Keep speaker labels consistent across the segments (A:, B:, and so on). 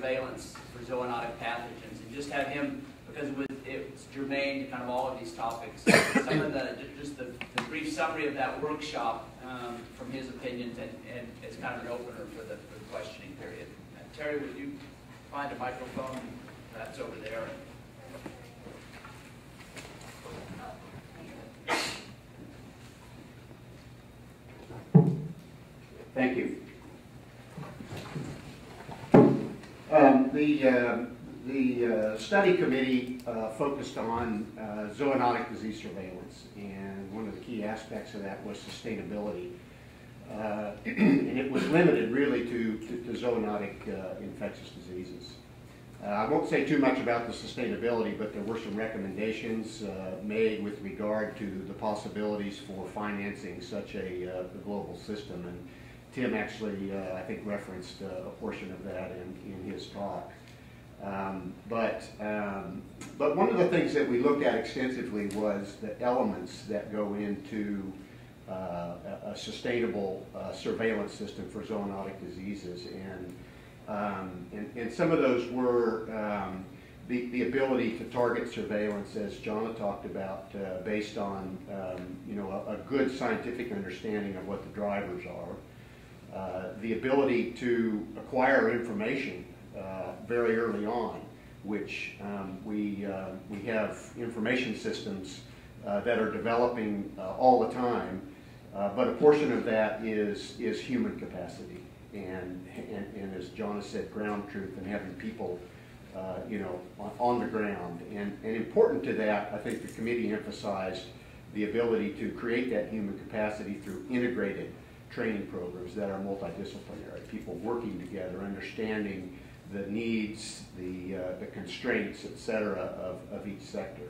A: surveillance for zoonotic pathogens, and just have him, because it's germane to kind of all of these topics. Some of just the brief summary of that workshop from his opinions, and as kind of an opener for the questioning period. Terry, would you find a microphone? That's over there.
B: Thank you. The study committee focused on zoonotic disease surveillance, and one of the key aspects of that was sustainability. And it was limited really to zoonotic infectious diseases. I won't say too much about the sustainability, but there were some recommendations made with regard to the possibilities for financing such a global system. And Tim actually, I think, referenced a portion of that in his talk. But one of the things that we looked at extensively was the elements that go into a sustainable surveillance system for zoonotic diseases, and some of those were the ability to target surveillance, as Jonna talked about, based on a good scientific understanding of what the drivers are, the ability to acquire information very early on, which we have information systems that are developing all the time. But a portion of that is human capacity, and as Jonna said, ground truth, and having people, on the ground. And important to that, I think the committee emphasized the ability to create that human capacity through integrated training programs that are multidisciplinary, people working together, understanding the needs, the constraints, et cetera, of each sector.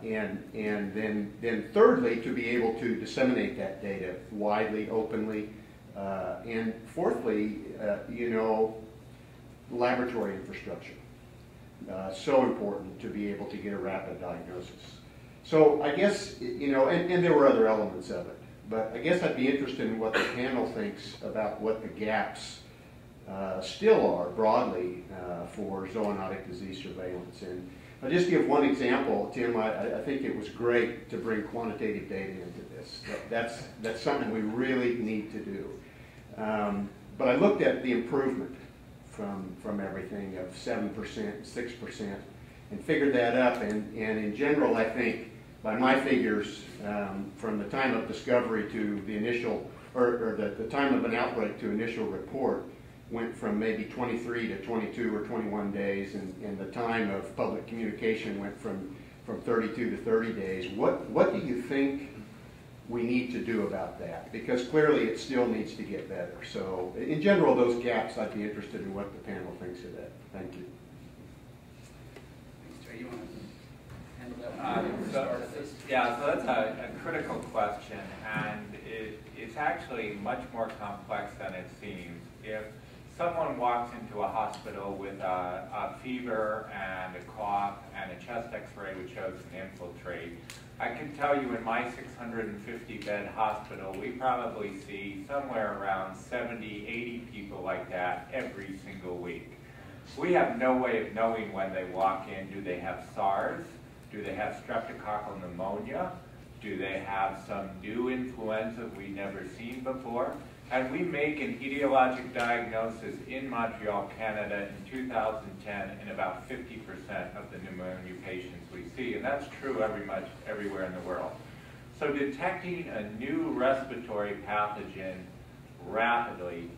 B: And then thirdly, to be able to disseminate that data widely, openly, and fourthly, laboratory infrastructure. So important to be able to get a rapid diagnosis. So I guess, and there were other elements of it, but I guess I'd be interested in what the panel thinks about what the gaps still are broadly for zoonotic disease surveillance. And I'll just give one example, Tim. I think it was great to bring quantitative data into this. That's something we really need to do. But I looked at the improvement from everything of 7%, 6%, and figured that up. And in general, I think, by my figures, from the time of discovery to the initial, or the time of an outbreak to initial report, went from maybe 23 to 22 or 21 days, and the time of public communication went from 32 to 30 days. What do you think we need to do about that? Because clearly it still needs to get better. So in general, those gaps, I'd be interested in what the panel thinks of that. Thank you.
A: Thanks, Terry. You want to handle that one?
C: Yeah, so that's a critical question, and it's actually much more complex than it seems. If someone walks into a hospital with a fever and a cough and a chest x-ray which shows an infiltrate, I can tell you in my 650-bed hospital, we probably see somewhere around 70, 80 people like that every single week. We have no way of knowing when they walk in. Do they have SARS? Do they have streptococcal pneumonia? Do they have some new influenza we've never seen before? And we make an etiologic diagnosis in Montreal, Canada in 2010 in about 50% of the pneumonia patients we see. And that's true everywhere in the world. So detecting a new respiratory pathogen rapidly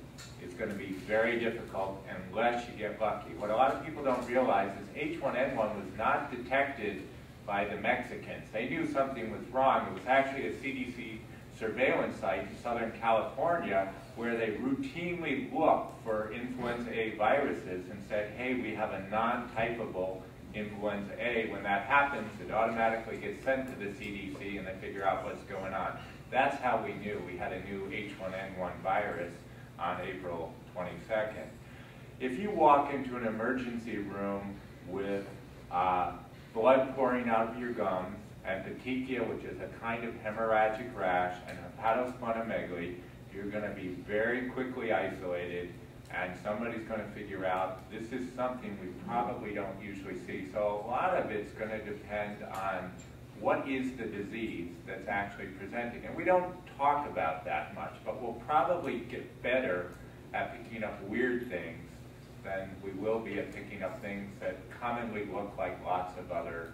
C: is going to be very difficult unless you get lucky. What a lot of people don't realize is H1N1 was not detected by the Mexicans. They knew something was wrong. It was actually a CDC surveillance site in Southern California where they routinely looked for influenza A viruses and said, hey, we have a non-typable influenza A. When that happens, it automatically gets sent to the CDC and they figure out what's going on. That's how we knew we had a new H1N1 virus on April 22nd. If you walk into an emergency room with blood pouring out of your gums, and petechia, which is a kind of hemorrhagic rash, and hepatosplenomegaly, you're going to be very quickly isolated and somebody's going to figure out this is something we probably don't usually see. So a lot of it's going to depend on what is the disease that's actually presenting. And we don't talk about that much, but we'll probably get better at picking up weird things than we will be at picking up things that commonly look like lots of other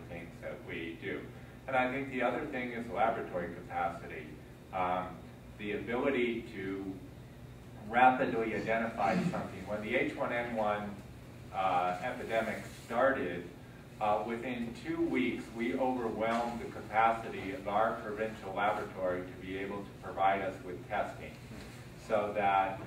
C: things that we do. And I think the other thing is laboratory capacity. The ability to rapidly identify something. When the H1N1 epidemic started, within 2 weeks, we overwhelmed the capacity of our provincial laboratory to be able to provide us with testing, so that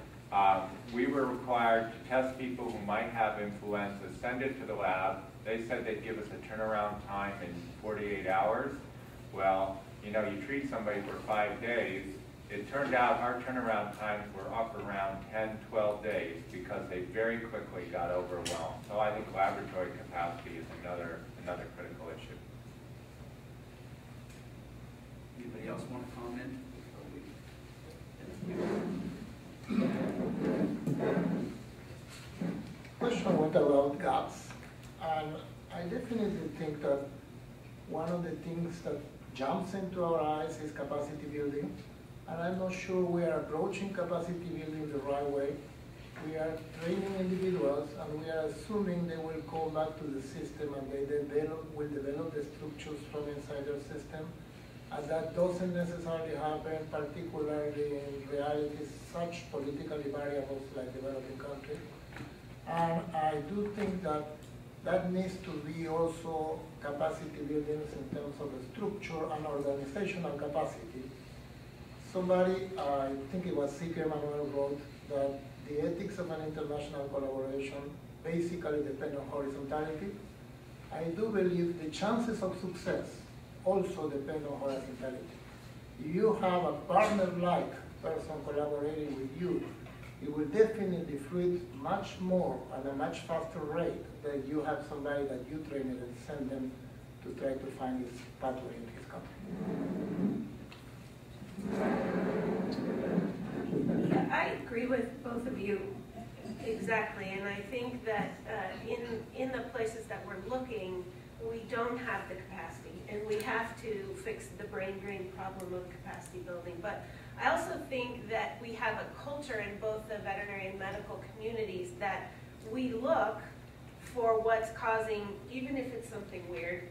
C: we were required to test people who might have influenza, send it to the lab. They said they'd give us a turnaround time in 48 hours. Well, you know, you treat somebody for 5 days. It turned out our turnaround times were up around 10, 12 days because they very quickly got overwhelmed. So I think laboratory capacity is another critical issue.
A: Anybody else want to comment?
D: Question went about gaps, and I definitely think that one of the things that jumps into our eyes is capacity building. And I'm not sure we are approaching capacity building the right way. We are training individuals, and we are assuming they will come back to the system and they will develop the structures from inside their system. And that doesn't necessarily happen, particularly in realities such politically variables like developing countries. And I do think that that needs to be also capacity buildings in terms of the structure and organizational capacity. Somebody, I think it was C.K. Manuel, wrote that the ethics of an international collaboration basically depend on horizontality. I do believe the chances of success also depend on horizontality. If you have a partner-like person collaborating with you, it will definitely fluid much more at a much faster rate than you have somebody that you train and send them to try to find this pathway in his country.
E: Yeah, I agree with both of you exactly, and I think that in the places that we're looking, we don't have the capacity, and we have to fix the brain drain problem of capacity building. But I also think that we have a culture in both the veterinary and medical communities that we look for what's causing, even if it's something weird,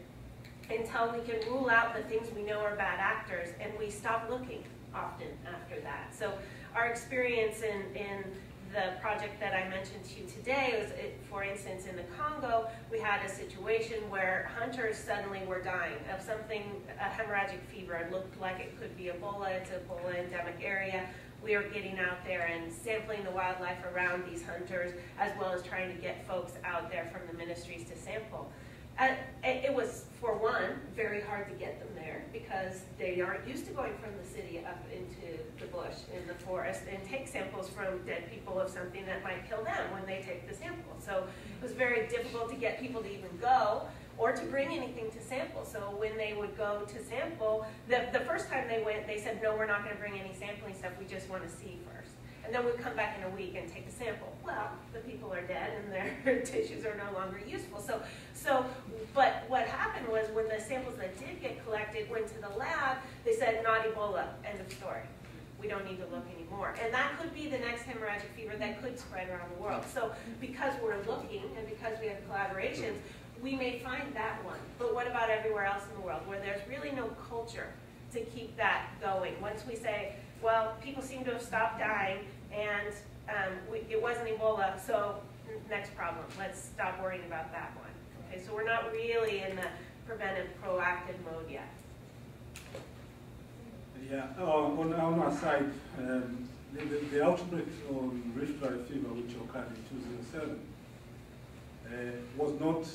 E: until we can rule out the things we know are bad actors, and we stop looking often after that. So our experience in the project that I mentioned to you today was, for instance, in the Congo, we had a situation where hunters suddenly were dying of something, a hemorrhagic fever. It looked like it could be Ebola. It's an Ebola endemic area. We are getting out there and sampling the wildlife around these hunters, as well as trying to get folks out there from the ministries to sample. It was, for one, very hard to get them there because they aren't used to going from the city up into the bush in the forest and take samples from dead people of something that might kill them when they take the sample. So it was very difficult to get people to even go or to bring anything to sample. So when they would go to sample, the first time they went, they said, no, we're not going to bring any sampling stuff, we just want to see first. And then we'd come back in a week and take a sample. Well, the people are dead and their tissues are no longer useful. But what happened was when the samples that did get collected went to the lab, they said, not Ebola, end of story. We don't need to look anymore. And that could be the next hemorrhagic fever that could spread around the world. So because we're looking and because we have collaborations, we may find that one. But what about everywhere else in the world where there's really no culture to keep that going? Once we say, well, people seem to have stopped dying and it wasn't Ebola, so next problem. Let's stop worrying about that one. Okay, so we're not really in the preventive, proactive mode yet.
F: Yeah, on our side, the outbreak on Rift Valley fever, which occurred in 2007, was not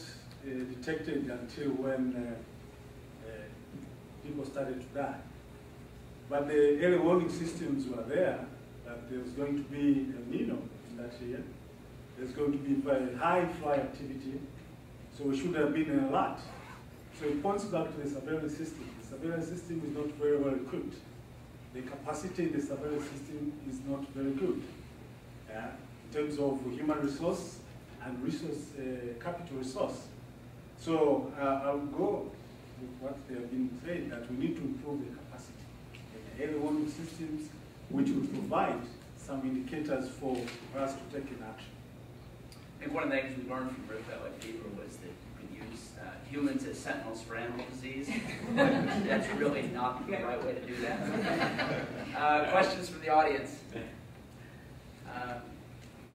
F: detected until when people started to die. But the early warning systems were there, that there's going to be El Nino in that year. There's going to be very high fly activity, so we should have been alert. So it points back to the surveillance system. The surveillance system is not very well equipped. The capacity in the surveillance system is not very good. In terms of human resource and capital resource. So I'll go with what they have been saying, that we need to improve the capacity in the early warning systems, which will provide some indicators for us to take an action.
A: I think one of the things we learned from Rift Valley fever was that you could use humans as sentinels for animal disease. That's really not the right way to do that. Questions from the audience?